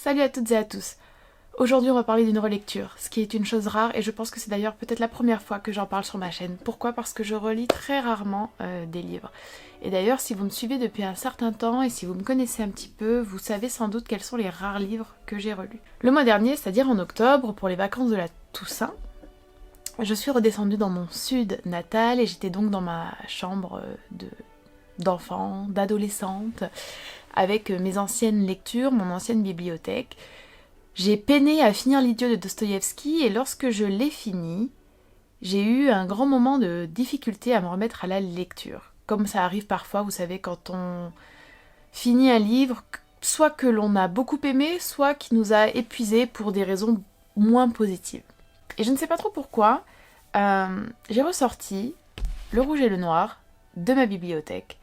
Salut à toutes et à tous. Aujourd'hui on va parler d'une relecture, ce qui est une chose rare et je pense que c'est d'ailleurs peut-être la première fois que j'en parle sur ma chaîne. Pourquoi ? Parce que je relis très rarement des livres. Et d'ailleurs si vous me suivez depuis un certain temps et si vous me connaissez un petit peu, vous savez sans doute quels sont les rares livres que j'ai relus. Le mois dernier, c'est-à-dire en octobre, pour les vacances de la Toussaint, je suis redescendue dans mon sud natal et j'étais donc dans ma chambre d'enfant, d'adolescente, avec mes anciennes lectures, mon ancienne bibliothèque. J'ai peiné à finir L'idiot de Dostoïevski et lorsque je l'ai fini, j'ai eu un grand moment de difficulté à me remettre à la lecture. Comme ça arrive parfois, vous savez, quand on finit un livre, soit que l'on a beaucoup aimé, soit qui nous a épuisés pour des raisons moins positives. Et je ne sais pas trop pourquoi, j'ai ressorti Le Rouge et le Noir de ma bibliothèque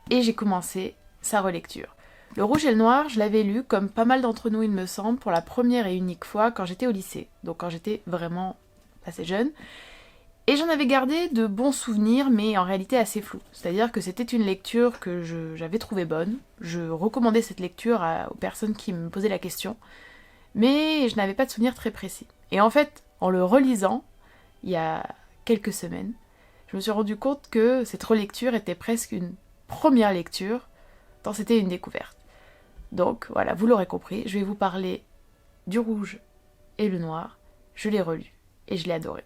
et j'ai commencé sa relecture. Le Rouge et le Noir, je l'avais lu, comme pas mal d'entre nous il me semble, pour la première et unique fois quand j'étais au lycée, donc quand j'étais vraiment assez jeune. Et j'en avais gardé de bons souvenirs, mais en réalité assez flous. C'est-à-dire que c'était une lecture que j'avais trouvée bonne, je recommandais cette lecture aux personnes qui me posaient la question, mais je n'avais pas de souvenirs très précis. Et en fait, en le relisant, il y a quelques semaines, je me suis rendu compte que cette relecture était presque une première lecture, tant c'était une découverte. Donc voilà, vous l'aurez compris, je vais vous parler du Rouge et le Noir. Je l'ai relu et je l'ai adoré.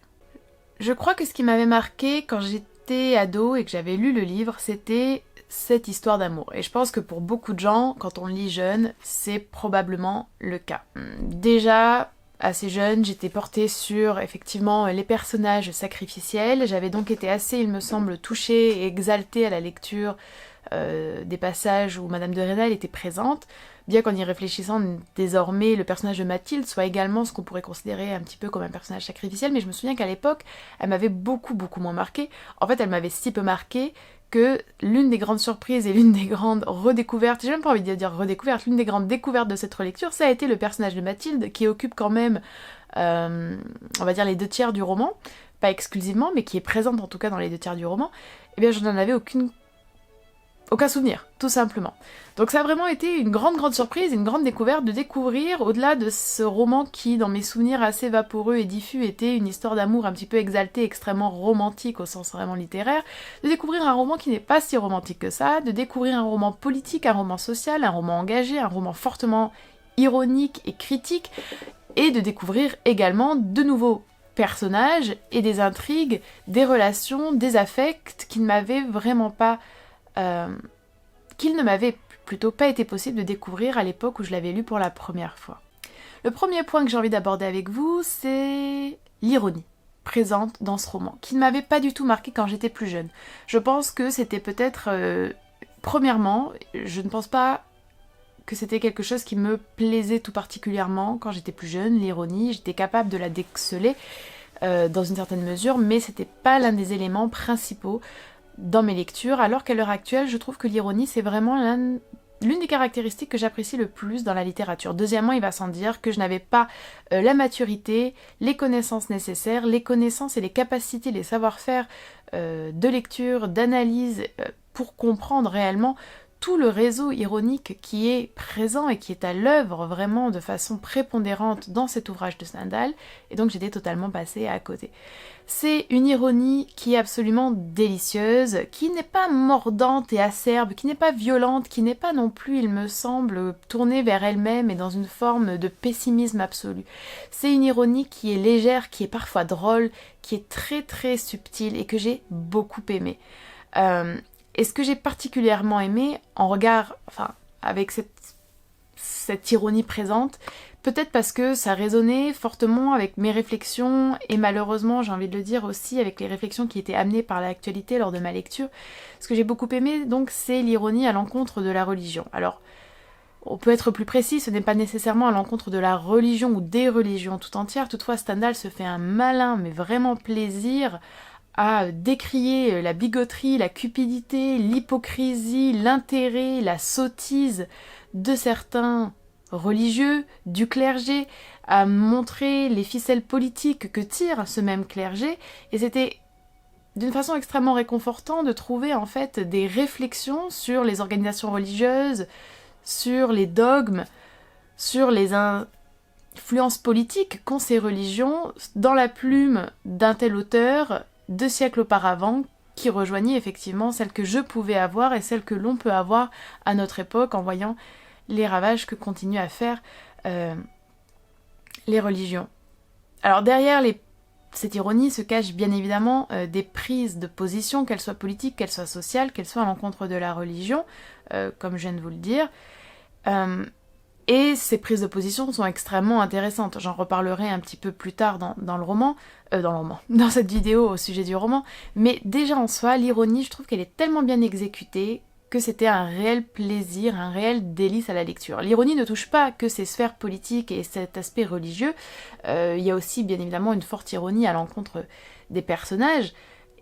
Je crois que ce qui m'avait marqué quand j'étais ado et que j'avais lu le livre, c'était cette histoire d'amour. Et je pense que pour beaucoup de gens, quand on lit jeune, c'est probablement le cas. Déjà, assez jeune, j'étais portée sur effectivement les personnages sacrificiels. J'avais donc été assez, il me semble, touchée et exaltée à la lecture des passages où Madame de Rênal était présente, bien qu'en y réfléchissant désormais le personnage de Mathilde soit également ce qu'on pourrait considérer un petit peu comme un personnage sacrificiel, mais je me souviens qu'à l'époque elle m'avait beaucoup moins marquée. En fait elle m'avait si peu marquée que l'une des grandes surprises et l'une des grandes redécouvertes, j'ai même pas envie de dire redécouverte, l'une des grandes découvertes de cette relecture, ça a été le personnage de Mathilde qui occupe quand même on va dire les 2/3 du roman, pas exclusivement mais qui est présente en tout cas dans les 2/3 du roman. Et bien je n'en avais aucun souvenir, tout simplement. Donc ça a vraiment été une grande surprise, une grande découverte de découvrir, au-delà de ce roman qui, dans mes souvenirs assez vaporeux et diffus, était une histoire d'amour un petit peu exaltée, extrêmement romantique au sens vraiment littéraire, de découvrir un roman qui n'est pas si romantique que ça, de découvrir un roman politique, un roman social, un roman engagé, un roman fortement ironique et critique, et de découvrir également de nouveaux personnages et des intrigues, des relations, des affects qui ne m'avaient vraiment pas qu'il ne m'avait plutôt pas été possible de découvrir à l'époque où je l'avais lu pour la première fois. Le premier point que j'ai envie d'aborder avec vous, c'est l'ironie présente dans ce roman, qui ne m'avait pas du tout marqué quand j'étais plus jeune. Je pense que c'était peut-être, premièrement, je ne pense pas que c'était quelque chose qui me plaisait tout particulièrement quand j'étais plus jeune, l'ironie, j'étais capable de la déceler dans une certaine mesure, mais c'était pas l'un des éléments principaux dans mes lectures, alors qu'à l'heure actuelle, je trouve que l'ironie, c'est vraiment l'une des caractéristiques que j'apprécie le plus dans la littérature. Deuxièmement, il va sans dire que je n'avais pas la maturité, les connaissances nécessaires, les connaissances et les capacités, les savoir-faire de lecture, d'analyse, pour comprendre réellement tout le réseau ironique qui est présent et qui est à l'œuvre vraiment de façon prépondérante dans cet ouvrage de Stendhal, et donc j'étais totalement passée à côté. C'est une ironie qui est absolument délicieuse, qui n'est pas mordante et acerbe, qui n'est pas violente, qui n'est pas non plus, il me semble, tournée vers elle-même et dans une forme de pessimisme absolu. C'est une ironie qui est légère, qui est parfois drôle, qui est très subtile et que j'ai beaucoup aimée. Et ce que j'ai particulièrement aimé, en regard, avec cette ironie présente, peut-être parce que ça résonnait fortement avec mes réflexions, et malheureusement, j'ai envie de le dire aussi, avec les réflexions qui étaient amenées par l'actualité lors de ma lecture. Ce que j'ai beaucoup aimé, donc, c'est l'ironie à l'encontre de la religion. Alors, on peut être plus précis, ce n'est pas nécessairement à l'encontre de la religion ou des religions tout entières, toutefois Stendhal se fait un malin, mais vraiment plaisir, à décrier la bigoterie, la cupidité, l'hypocrisie, l'intérêt, la sottise de certains religieux, du clergé, à montrer les ficelles politiques que tire ce même clergé, et c'était d'une façon extrêmement réconfortante de trouver en fait des réflexions sur les organisations religieuses, sur les dogmes, sur les influences politiques qu'ont ces religions dans la plume d'un tel auteur 2 siècles auparavant, qui rejoignait effectivement celle que je pouvais avoir et celle que l'on peut avoir à notre époque en voyant les ravages que continuent à faire les religions. Alors derrière cette ironie se cache bien évidemment des prises de position, qu'elles soient politiques, qu'elles soient sociales, qu'elles soient à l'encontre de la religion, comme je viens de vous le dire. Et ces prises de position sont extrêmement intéressantes. J'en reparlerai un petit peu plus tard dans le roman, dans cette vidéo au sujet du roman. Mais déjà en soi, l'ironie, je trouve qu'elle est tellement bien exécutée que c'était un réel plaisir, un réel délice à la lecture. L'ironie ne touche pas que ces sphères politiques et cet aspect religieux. Il y a aussi bien évidemment une forte ironie à l'encontre des personnages.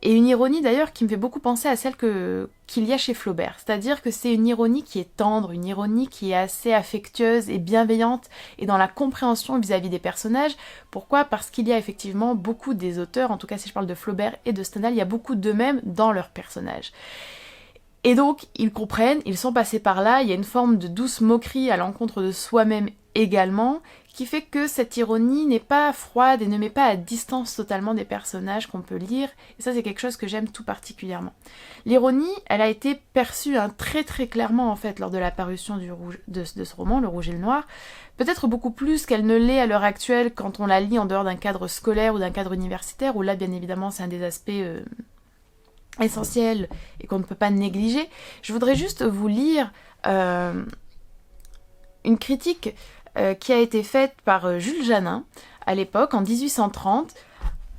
Et une ironie d'ailleurs qui me fait beaucoup penser à celle qu'il y a chez Flaubert. C'est-à-dire que c'est une ironie qui est tendre, une ironie qui est assez affectueuse et bienveillante et dans la compréhension vis-à-vis des personnages. Pourquoi ? Parce qu'il y a effectivement beaucoup des auteurs, en tout cas si je parle de Flaubert et de Stendhal, il y a beaucoup d'eux-mêmes dans leurs personnages. Et donc, ils comprennent, ils sont passés par là, il y a une forme de douce moquerie à l'encontre de soi-même également, qui fait que cette ironie n'est pas froide et ne met pas à distance totalement des personnages qu'on peut lire, et ça c'est quelque chose que j'aime tout particulièrement. L'ironie, elle a été perçue très très clairement en fait lors de la parution de ce roman, Le Rouge et le Noir, peut-être beaucoup plus qu'elle ne l'est à l'heure actuelle quand on la lit en dehors d'un cadre scolaire ou d'un cadre universitaire, où là bien évidemment c'est un des aspects essentiel et qu'on ne peut pas négliger. Je voudrais juste vous lire une critique qui a été faite par Jules Janin à l'époque, en 1830,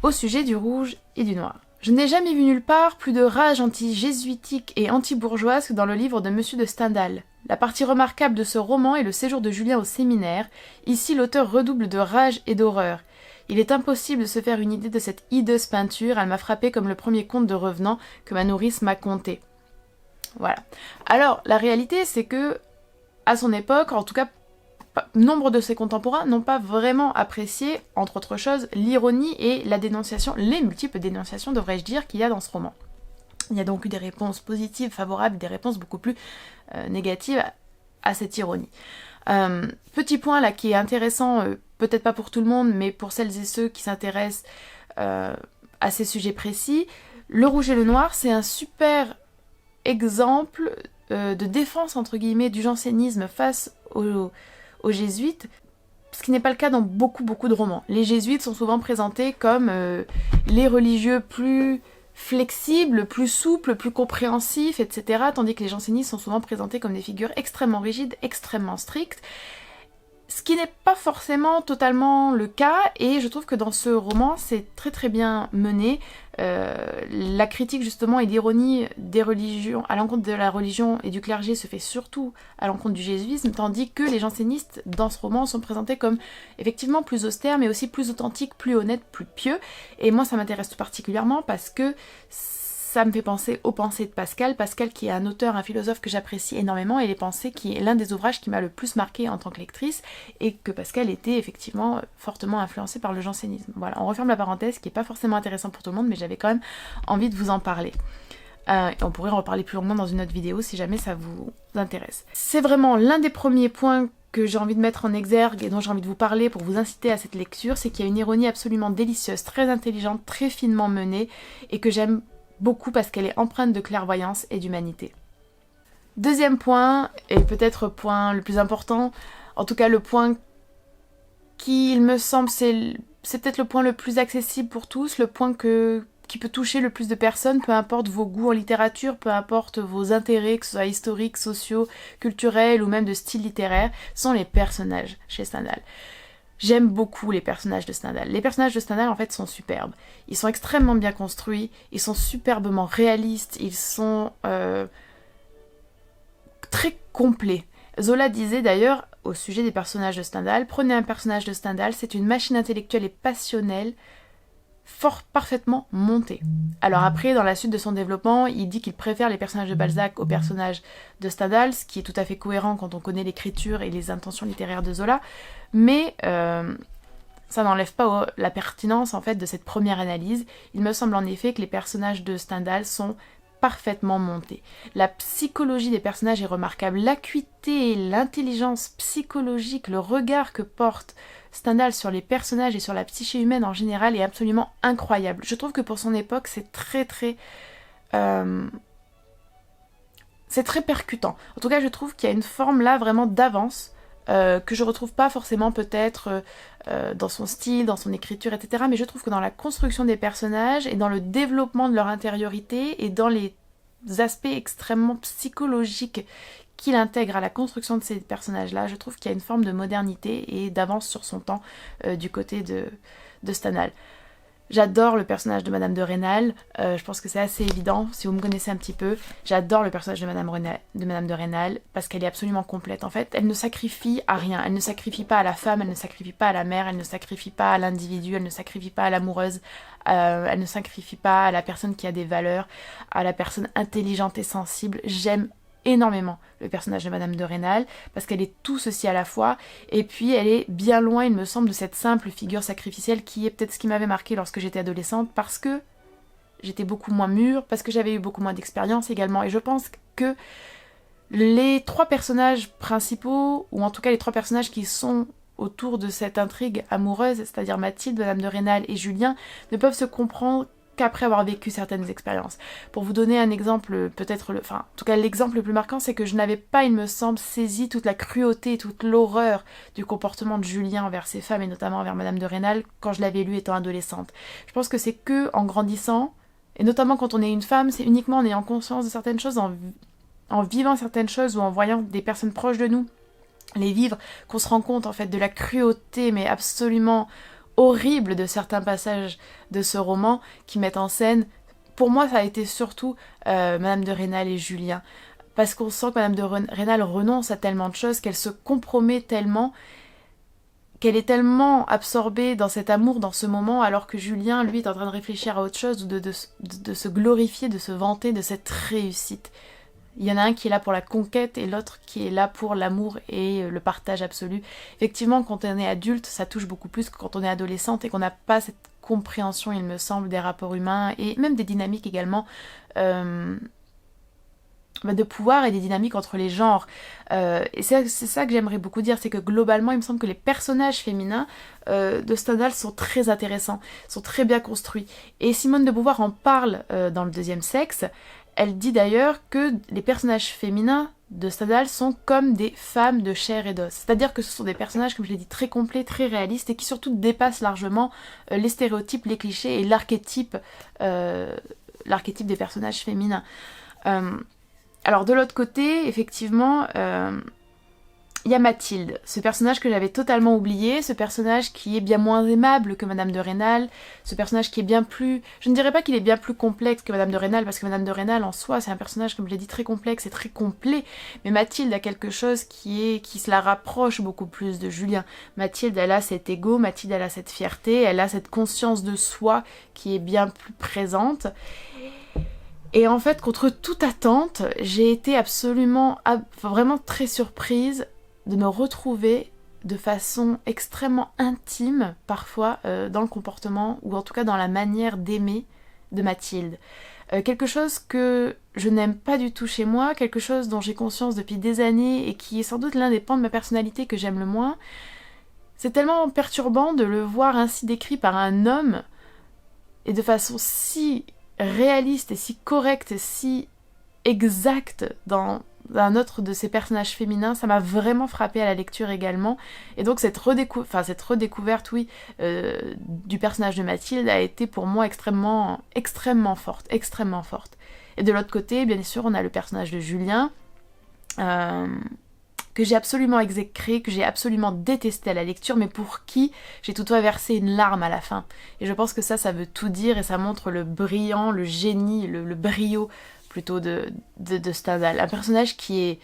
au sujet du rouge et du noir. Je n'ai jamais vu nulle part plus de rage anti-jésuitique et anti-bourgeoise que dans le livre de Monsieur de Stendhal. La partie remarquable de ce roman est le séjour de Julien au séminaire. Ici, l'auteur redouble de rage et d'horreur. Il est impossible de se faire une idée de cette hideuse peinture, elle m'a frappé comme le premier conte de Revenant que ma nourrice m'a conté. Voilà. Alors, la réalité, c'est que, à son époque, en tout cas, nombre de ses contemporains n'ont pas vraiment apprécié, entre autres choses, l'ironie et la dénonciation, les multiples dénonciations, devrais-je dire, qu'il y a dans ce roman. Il y a donc eu des réponses positives, favorables, des réponses beaucoup plus négatives à cette ironie. Petit point là qui est intéressant, peut-être pas pour tout le monde, mais pour celles et ceux qui s'intéressent à ces sujets précis, Le Rouge et le Noir, c'est un super exemple de défense, entre guillemets, du jansénisme face aux jésuites, ce qui n'est pas le cas dans beaucoup de romans. Les jésuites sont souvent présentés comme les religieux plus flexibles, plus souples, plus compréhensifs, etc. Tandis que les jansénistes sont souvent présentés comme des figures extrêmement rigides, extrêmement strictes. Ce qui n'est pas forcément totalement le cas, et je trouve que dans ce roman, c'est très très bien mené. La critique justement et l'ironie des religions, à l'encontre de la religion et du clergé se fait surtout à l'encontre du jésuisme, tandis que les jansénistes dans ce roman sont présentés comme effectivement plus austères, mais aussi plus authentiques, plus honnêtes, plus pieux. Et moi ça m'intéresse tout particulièrement parce que ça me fait penser aux Pensées de Pascal. Pascal qui est un auteur, un philosophe que j'apprécie énormément, et Les Pensées qui est l'un des ouvrages qui m'a le plus marqué en tant que lectrice, et que Pascal était effectivement fortement influencé par le jansénisme. Voilà, on referme la parenthèse qui n'est pas forcément intéressant pour tout le monde, mais j'avais quand même envie de vous en parler. Et on pourrait en reparler plus longuement dans une autre vidéo si jamais ça vous intéresse. C'est vraiment l'un des premiers points que j'ai envie de mettre en exergue et dont j'ai envie de vous parler pour vous inciter à cette lecture, c'est qu'il y a une ironie absolument délicieuse, très intelligente, très finement menée, et que j'aime beaucoup parce qu'elle est empreinte de clairvoyance et d'humanité. Deuxième point, et peut-être point le plus important, en tout cas le point qui, il me semble, c'est peut-être le point le plus accessible pour tous, le point qui peut toucher le plus de personnes, peu importe vos goûts en littérature, peu importe vos intérêts, que ce soit historiques, sociaux, culturels ou même de style littéraire, sont les personnages chez Stendhal. J'aime beaucoup les personnages de Stendhal. Les personnages de Stendhal, en fait, sont superbes. Ils sont extrêmement bien construits, ils sont superbement réalistes, ils sont très complets. Zola disait d'ailleurs, au sujet des personnages de Stendhal, prenez un personnage de Stendhal, c'est une machine intellectuelle et passionnelle, parfaitement montée. Alors après, dans la suite de son développement, il dit qu'il préfère les personnages de Balzac aux personnages de Stendhal, ce qui est tout à fait cohérent quand on connaît l'écriture et les intentions littéraires de Zola, mais ça n'enlève pas la pertinence en fait de cette première analyse. Il me semble en effet que les personnages de Stendhal sont parfaitement monté. La psychologie des personnages est remarquable. L'acuité, l'intelligence psychologique, le regard que porte Stendhal sur les personnages et sur la psyché humaine en général est absolument incroyable. Je trouve que pour son époque, c'est très percutant. En tout cas, je trouve qu'il y a une forme là vraiment d'avance que je retrouve pas forcément peut-être dans son style, dans son écriture, etc. Mais je trouve que dans la construction des personnages et dans le développement de leur intériorité et dans les aspects extrêmement psychologiques qu'il intègre à la construction de ces personnages-là, je trouve qu'il y a une forme de modernité et d'avance sur son temps du côté de Stendhal. J'adore le personnage de Madame de Rênal, je pense que c'est assez évident, si vous me connaissez un petit peu, j'adore le personnage de Madame de Rênal, parce qu'elle est absolument complète. En fait, elle ne sacrifie à rien, elle ne sacrifie pas à la femme, elle ne sacrifie pas à la mère, elle ne sacrifie pas à l'individu, elle ne sacrifie pas à l'amoureuse, elle ne sacrifie pas à la personne qui a des valeurs, à la personne intelligente et sensible. J'aime énormément le personnage de Madame de Rênal parce qu'elle est tout ceci à la fois et puis elle est bien loin il me semble de cette simple figure sacrificielle qui est peut-être ce qui m'avait marqué lorsque j'étais adolescente parce que j'étais beaucoup moins mûre, parce que j'avais eu beaucoup moins d'expérience également et je pense que les trois personnages principaux ou en tout cas les trois personnages qui sont autour de cette intrigue amoureuse, c'est-à-dire Mathilde, Madame de Rênal et Julien, ne peuvent se comprendre qu'après avoir vécu certaines expériences. Pour vous donner un exemple, peut-être, en tout cas l'exemple le plus marquant, c'est que je n'avais pas, il me semble, saisi toute la cruauté, toute l'horreur du comportement de Julien envers ses femmes, et notamment envers Madame de Rênal, quand je l'avais lu étant adolescente. Je pense que c'est que en grandissant, et notamment quand on est une femme, c'est uniquement en ayant conscience de certaines choses, en vivant certaines choses, ou en voyant des personnes proches de nous les vivre, qu'on se rend compte en fait de la cruauté, mais absolument horrible de certains passages de ce roman qui mettent en scène, pour moi ça a été surtout Madame de Rênal et Julien, parce qu'on sent que Madame de Rênal renonce à tellement de choses, qu'elle se compromet tellement, qu'elle est tellement absorbée dans cet amour dans ce moment, alors que Julien lui est en train de réfléchir à autre chose, ou de se glorifier, de se vanter de cette réussite. Il y en a un qui est là pour la conquête et l'autre qui est là pour l'amour et le partage absolu. Effectivement, quand on est adulte, ça touche beaucoup plus que quand on est adolescente et qu'on n'a pas cette compréhension, il me semble, des rapports humains et même des dynamiques également de pouvoir et des dynamiques entre les genres. Et c'est ça que j'aimerais beaucoup dire, c'est que globalement, il me semble que les personnages féminins de Stendhal sont très intéressants, sont très bien construits. Et Simone de Beauvoir en parle dans Le Deuxième Sexe. Elle dit d'ailleurs que les personnages féminins de Stendhal sont comme des femmes de chair et d'os. C'est-à-dire que ce sont des personnages, comme je l'ai dit, très complets, très réalistes et qui surtout dépassent largement les stéréotypes, les clichés et l'archétype des personnages féminins. Alors de l'autre côté, effectivement, il y a Mathilde, ce personnage que j'avais totalement oublié, ce personnage qui est bien moins aimable que Madame de Rênal, ce personnage qui est bien plus... Je ne dirais pas qu'il est bien plus complexe que Madame de Rênal, parce que Madame de Rênal en soi, c'est un personnage, comme je l'ai dit, très complexe et très complet, mais Mathilde a quelque chose qui se la rapproche beaucoup plus de Julien. Mathilde, elle a cet ego, Mathilde, elle a cette fierté, elle a cette conscience de soi qui est bien plus présente. Et en fait, contre toute attente, j'ai été vraiment très surprise de me retrouver de façon extrêmement intime, parfois, dans le comportement, ou en tout cas dans la manière d'aimer de Mathilde. Quelque chose que je n'aime pas du tout chez moi, quelque chose dont j'ai conscience depuis des années, et qui est sans doute l'un des pans de ma personnalité que j'aime le moins. C'est tellement perturbant de le voir ainsi décrit par un homme, et de façon si réaliste et si correcte et si exacte dans un autre de ces personnages féminins, ça m'a vraiment frappée à la lecture également. Et donc cette redécouverte, oui, du personnage de Mathilde a été pour moi extrêmement forte. Et de l'autre côté, bien sûr, on a le personnage de Julien, que j'ai absolument exécré, que j'ai absolument détesté à la lecture, mais pour qui j'ai toutefois versé une larme à la fin. Et je pense que ça veut tout dire, et ça montre le brillant, le génie, le brio plutôt de Stendhal. Un personnage qui est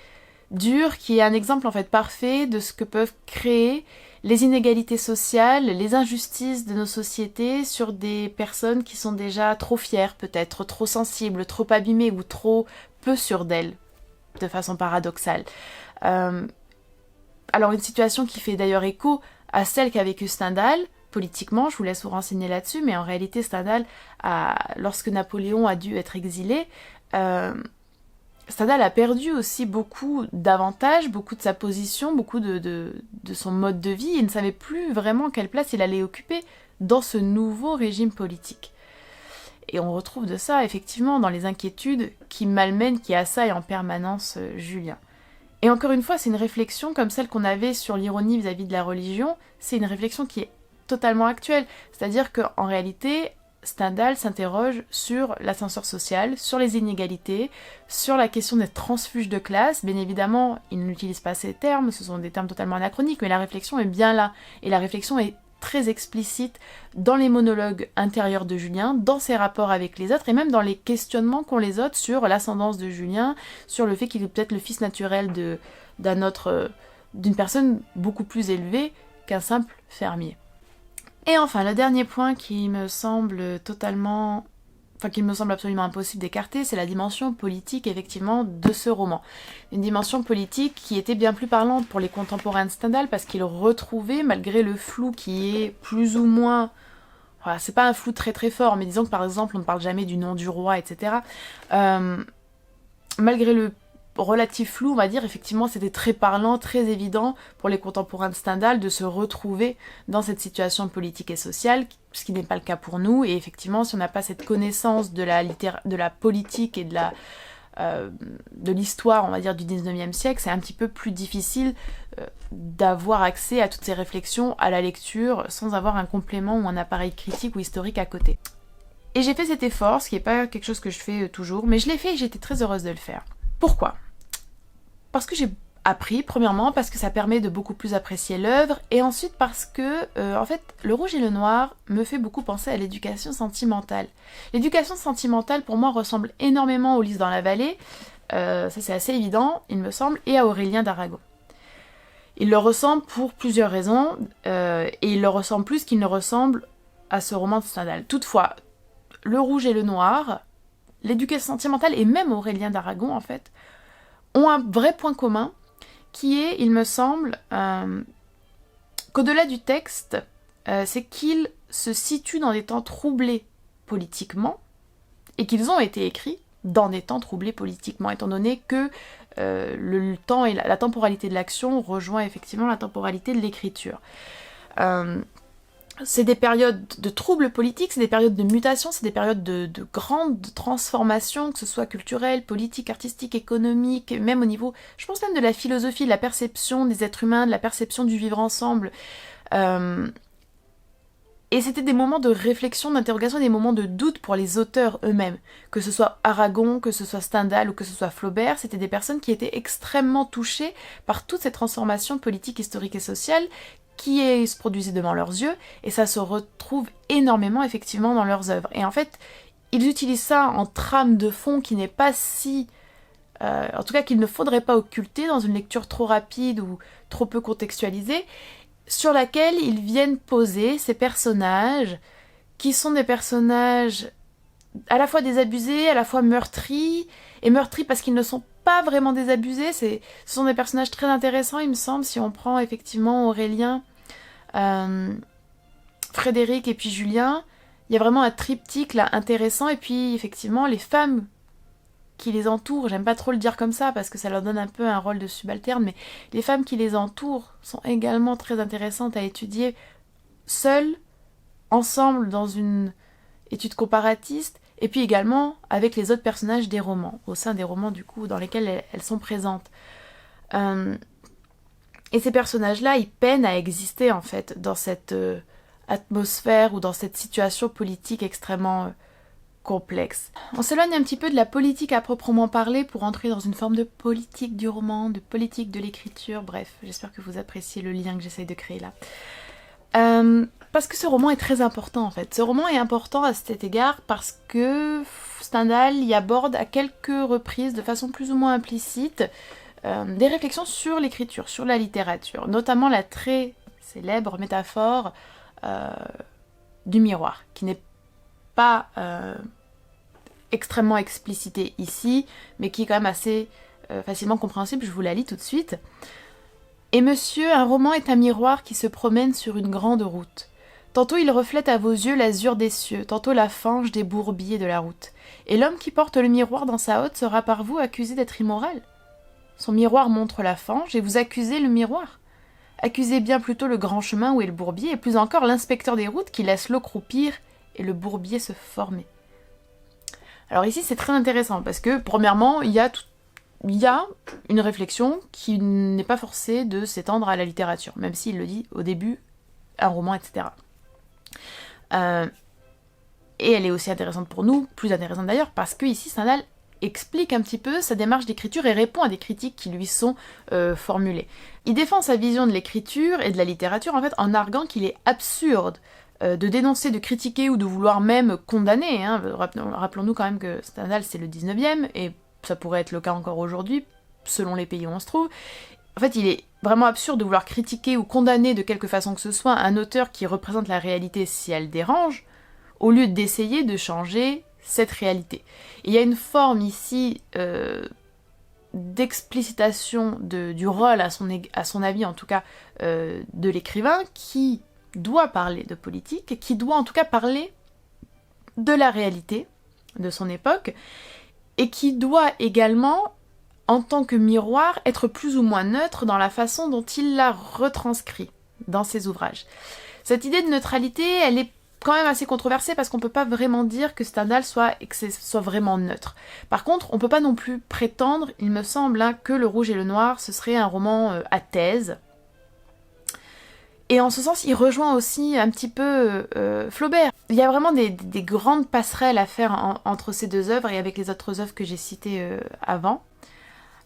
dur, qui est un exemple en fait parfait de ce que peuvent créer les inégalités sociales, les injustices de nos sociétés sur des personnes qui sont déjà trop fières peut-être, trop sensibles, trop abîmées ou trop peu sûres d'elles, de façon paradoxale. Alors une situation qui fait d'ailleurs écho à celle qu'a vécue Stendhal, politiquement, je vous laisse vous renseigner là-dessus, mais en réalité Stendhal, lorsque Napoléon a dû être exilé, Stendhal a perdu aussi beaucoup d'avantages, beaucoup de sa position, beaucoup de son mode de vie, et ne savait plus vraiment quelle place il allait occuper dans ce nouveau régime politique. Et on retrouve de ça, effectivement, dans les inquiétudes qui malmènent, qui assaillent en permanence Julien. Et encore une fois, c'est une réflexion comme celle qu'on avait sur l'ironie vis-à-vis de la religion, c'est une réflexion qui est totalement actuelle. C'est-à-dire qu'en réalité, Stendhal s'interroge sur l'ascenseur social, sur les inégalités, sur la question des transfuges de classe. Bien évidemment, il n'utilise pas ces termes, ce sont des termes totalement anachroniques, mais la réflexion est bien là. Et la réflexion est très explicite dans les monologues intérieurs de Julien, dans ses rapports avec les autres, et même dans les questionnements qu'ont les autres sur l'ascendance de Julien, sur le fait qu'il est peut-être le fils naturel d'une personne beaucoup plus élevée qu'un simple fermier. Et enfin, le dernier point qui me semble absolument impossible d'écarter, c'est la dimension politique, effectivement, de ce roman. Une dimension politique qui était bien plus parlante pour les contemporains de Stendhal, parce qu'ils retrouvaient, malgré le flou qui est plus ou moins... Voilà, c'est pas un flou très très fort, mais disons que par exemple, on ne parle jamais du nom du roi, etc. Malgré le relatif flou, on va dire, effectivement, c'était très parlant, très évident pour les contemporains de Stendhal de se retrouver dans cette situation politique et sociale, ce qui n'est pas le cas pour nous, et effectivement, si on n'a pas cette connaissance de la politique et de l'histoire, on va dire, du 19e siècle, c'est un petit peu plus difficile d'avoir accès à toutes ces réflexions à la lecture sans avoir un complément ou un appareil critique ou historique à côté. Et j'ai fait cet effort, ce qui n'est pas quelque chose que je fais toujours, mais je l'ai fait et j'étais très heureuse de le faire. Pourquoi ? Parce que j'ai appris, premièrement, parce que ça permet de beaucoup plus apprécier l'œuvre, et ensuite parce que, en fait, Le Rouge et le Noir me fait beaucoup penser à l'éducation sentimentale. L'éducation sentimentale, pour moi, ressemble énormément au Lys dans la vallée, ça c'est assez évident, il me semble, et à Aurélien d'Aragon. Il le ressemble pour plusieurs raisons, et il le ressemble plus qu'il ne ressemble à ce roman de Stendhal. Toutefois, Le Rouge et le Noir, l'éducation sentimentale, et même Aurélien d'Aragon, en fait, ont un vrai point commun, qui est, il me semble, qu'au-delà du texte, c'est qu'ils se situent dans des temps troublés politiquement, et qu'ils ont été écrits dans des temps troublés politiquement, étant donné que le temps et la temporalité de l'action rejoint effectivement la temporalité de l'écriture. C'est des périodes de troubles politiques, c'est des périodes de mutation, c'est des périodes de grandes transformations, que ce soit culturelles, politiques, artistiques, économiques, même au niveau, je pense même de la philosophie, de la perception des êtres humains, de la perception du vivre ensemble. Et c'était des moments de réflexion, d'interrogation, des moments de doute pour les auteurs eux-mêmes. Que ce soit Aragon, que ce soit Stendhal ou que ce soit Flaubert, c'était des personnes qui étaient extrêmement touchées par toutes ces transformations politiques, historiques et sociales qui se produisaient devant leurs yeux, et ça se retrouve énormément effectivement dans leurs œuvres. Et en fait, ils utilisent ça en trame de fond qui n'est pas si... en tout cas qu'il ne faudrait pas occulter dans une lecture trop rapide ou trop peu contextualisée, sur laquelle ils viennent poser ces personnages, qui sont des personnages à la fois désabusés, à la fois meurtris, et meurtris parce qu'ils ne sont pas vraiment désabusés, ce sont des personnages très intéressants, il me semble, si on prend effectivement Aurélien, Frédéric et puis Julien, il y a vraiment un triptyque là intéressant, et puis effectivement les femmes qui les entourent, j'aime pas trop le dire comme ça parce que ça leur donne un peu un rôle de subalterne, mais les femmes qui les entourent sont également très intéressantes à étudier seules, ensemble dans une étude comparatiste, et puis également avec les autres personnages des romans, au sein des romans du coup dans lesquels elles sont présentes. Et ces personnages-là, ils peinent à exister en fait dans cette atmosphère ou dans cette situation politique extrêmement complexe. On s'éloigne un petit peu de la politique à proprement parler pour entrer dans une forme de politique du roman, de politique de l'écriture, bref, j'espère que vous appréciez le lien que j'essaye de créer là. Parce que ce roman est très important en fait. Ce roman est important à cet égard parce que Stendhal y aborde à quelques reprises, de façon plus ou moins implicite, des réflexions sur l'écriture, sur la littérature, notamment la très célèbre métaphore du miroir, qui n'est pas extrêmement explicitée ici, mais qui est quand même assez facilement compréhensible, je vous la lis tout de suite. « Et monsieur, un roman est un miroir qui se promène sur une grande route. Tantôt il reflète à vos yeux l'azur des cieux, tantôt la fange des bourbiers de la route. Et l'homme qui porte le miroir dans sa hotte sera par vous accusé d'être immoral. Son miroir montre la fange, et vous accusez le miroir. Accusez bien plutôt le grand chemin où est le bourbier, et plus encore l'inspecteur des routes qui laisse l'eau croupir et le bourbier se former. Alors ici c'est très intéressant, parce que premièrement, il y a une réflexion qui n'est pas forcée de s'étendre à la littérature, même s'il le dit au début, un roman, etc. Et elle est aussi intéressante pour nous, plus intéressante d'ailleurs, parce que ici Stendhal explique un petit peu sa démarche d'écriture et répond à des critiques qui lui sont formulées. Il défend sa vision de l'écriture et de la littérature en fait en arguant qu'il est absurde de dénoncer, de critiquer ou de vouloir même condamner. Hein. Rappelons-nous quand même que Stendhal c'est le 19e et ça pourrait être le cas encore aujourd'hui, selon les pays où on se trouve. En fait, il est vraiment absurde de vouloir critiquer ou condamner de quelque façon que ce soit un auteur qui représente la réalité si elle dérange, au lieu d'essayer de changer cette réalité. Et il y a une forme ici d'explicitation du rôle, à son avis en tout cas, de l'écrivain qui doit parler de politique, et qui doit en tout cas parler de la réalité de son époque, et qui doit également, en tant que miroir, être plus ou moins neutre dans la façon dont il l'a retranscrit dans ses ouvrages. Cette idée de neutralité, elle est quand même assez controversée parce qu'on peut pas vraiment dire que Stendhal soit vraiment neutre. Par contre, on peut pas non plus prétendre, il me semble, hein, que Le Rouge et le Noir, ce serait un roman à thèse. Et en ce sens, il rejoint aussi un petit peu Flaubert. Il y a vraiment des grandes passerelles à faire entre ces deux œuvres et avec les autres œuvres que j'ai citées avant.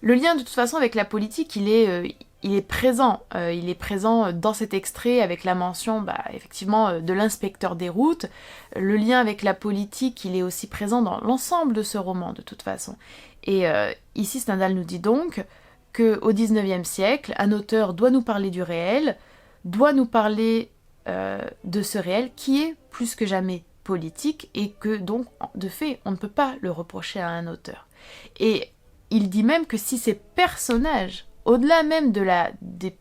Le lien de toute façon avec la politique, il est présent. Il est présent dans cet extrait avec la mention effectivement de l'inspecteur des routes. Le lien avec la politique, il est aussi présent dans l'ensemble de ce roman de toute façon. Et ici Stendhal nous dit donc qu'au XIXe siècle, un auteur doit nous parler du réel, doit nous parler de ce réel qui est plus que jamais politique et que donc de fait on ne peut pas le reprocher à un auteur. Et il dit même que si ces personnages, au-delà même des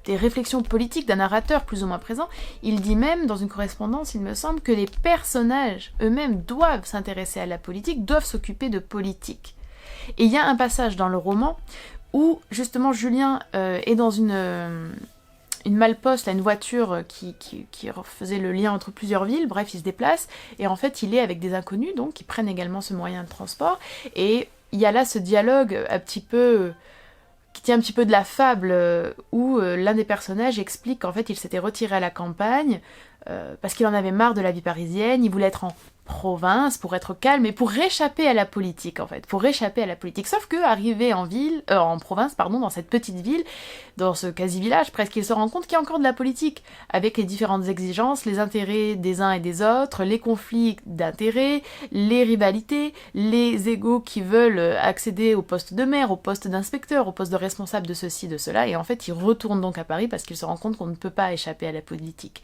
réflexions politiques d'un narrateur plus ou moins présent, il dit même dans une correspondance, il me semble, que les personnages eux-mêmes doivent s'intéresser à la politique, doivent s'occuper de politique. Et il y a un passage dans le roman où justement Julien est dans une malle-poste, une voiture qui faisait le lien entre plusieurs villes, bref, il se déplace, et en fait il est avec des inconnus, donc qui prennent également ce moyen de transport, et il y a là ce dialogue qui tient un petit peu de la fable, où l'un des personnages explique qu'en fait il s'était retiré à la campagne, parce qu'il en avait marre de la vie parisienne, il voulait être en province pour être calme et pour réchapper à la politique en fait, sauf que arrivé en province, dans cette petite ville, dans ce quasi-village presque, il se rend compte qu'il y a encore de la politique, avec les différentes exigences, les intérêts des uns et des autres, les conflits d'intérêts, les rivalités, les égos qui veulent accéder au poste de maire, au poste d'inspecteur, au poste de responsable de ceci, de cela, et en fait il retourne donc à Paris parce qu'il se rend compte qu'on ne peut pas échapper à la politique.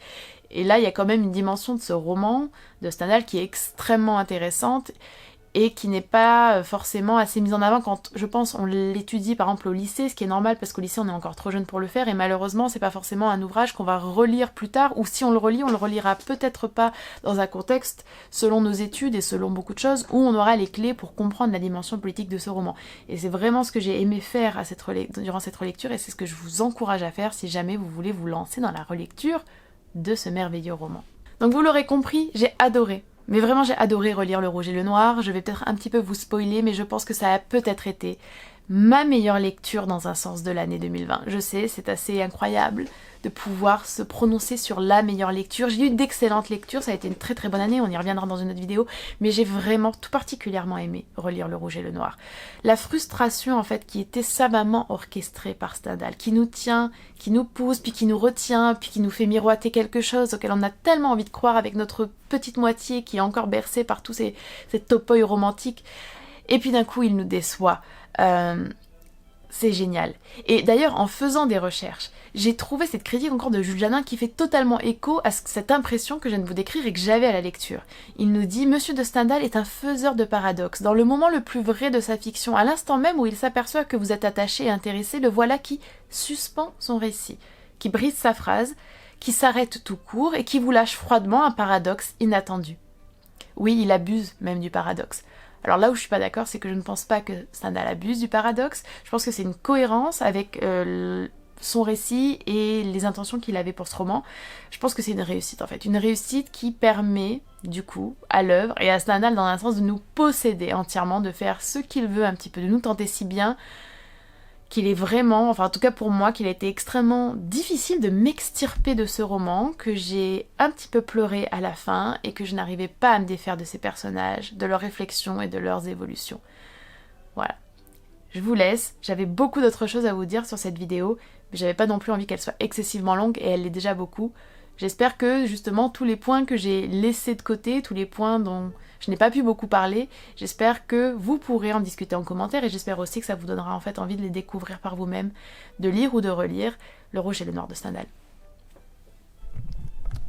Et là, il y a quand même une dimension de ce roman de Stendhal qui est extrêmement intéressante et qui n'est pas forcément assez mise en avant quand, je pense, on l'étudie par exemple au lycée, ce qui est normal parce qu'au lycée on est encore trop jeune pour le faire et malheureusement c'est pas forcément un ouvrage qu'on va relire plus tard, ou si on le relira peut-être pas dans un contexte, selon nos études et selon beaucoup de choses, où on aura les clés pour comprendre la dimension politique de ce roman. Et c'est vraiment ce que j'ai aimé faire durant cette relecture et c'est ce que je vous encourage à faire si jamais vous voulez vous lancer dans la relecture de ce merveilleux roman. Donc vous l'aurez compris, j'ai adoré. Mais vraiment j'ai adoré relire Le Rouge et le Noir. Je vais peut-être un petit peu vous spoiler, mais je pense que ça a peut-être été ma meilleure lecture dans un sens de l'année 2020. Je sais, c'est assez incroyable de pouvoir se prononcer sur la meilleure lecture. J'ai eu d'excellentes lectures, ça a été une très très bonne année, on y reviendra dans une autre vidéo, mais j'ai vraiment tout particulièrement aimé relire Le Rouge et le Noir. La frustration en fait qui était savamment orchestrée par Stendhal, qui nous tient, qui nous pousse, puis qui nous retient, puis qui nous fait miroiter quelque chose auquel on a tellement envie de croire avec notre petite moitié qui est encore bercée par tous ces topoïs romantiques, et puis d'un coup il nous déçoit. C'est génial. Et d'ailleurs, en faisant des recherches, j'ai trouvé cette critique encore de Jules Janin qui fait totalement écho à cette impression que je viens de vous décrire et que j'avais à la lecture. Il nous dit « Monsieur de Stendhal est un faiseur de paradoxes. Dans le moment le plus vrai de sa fiction, à l'instant même où il s'aperçoit que vous êtes attaché et intéressé, le voilà qui suspend son récit, qui brise sa phrase, qui s'arrête tout court et qui vous lâche froidement un paradoxe inattendu. Oui, il abuse même du paradoxe. Alors là où je suis pas d'accord, c'est que je ne pense pas que Stendhal abuse du paradoxe. Je pense que c'est une cohérence avec son récit et les intentions qu'il avait pour ce roman. Je pense que c'est une réussite en fait. Une réussite qui permet du coup à l'œuvre et à Stendhal dans un sens de nous posséder entièrement, de faire ce qu'il veut un petit peu, de nous tenter si bien qu'il est vraiment, enfin en tout cas pour moi, qu'il a été extrêmement difficile de m'extirper de ce roman, que j'ai un petit peu pleuré à la fin et que je n'arrivais pas à me défaire de ces personnages, de leurs réflexions et de leurs évolutions. Voilà. Je vous laisse, j'avais beaucoup d'autres choses à vous dire sur cette vidéo, mais j'avais pas non plus envie qu'elle soit excessivement longue et elle l'est déjà beaucoup. J'espère que justement tous les points que j'ai laissés de côté, tous les points dont je n'ai pas pu beaucoup parler, j'espère que vous pourrez en discuter en commentaire et j'espère aussi que ça vous donnera en fait envie de les découvrir par vous-même, de lire ou de relire Le Rouge et le Noir de Stendhal.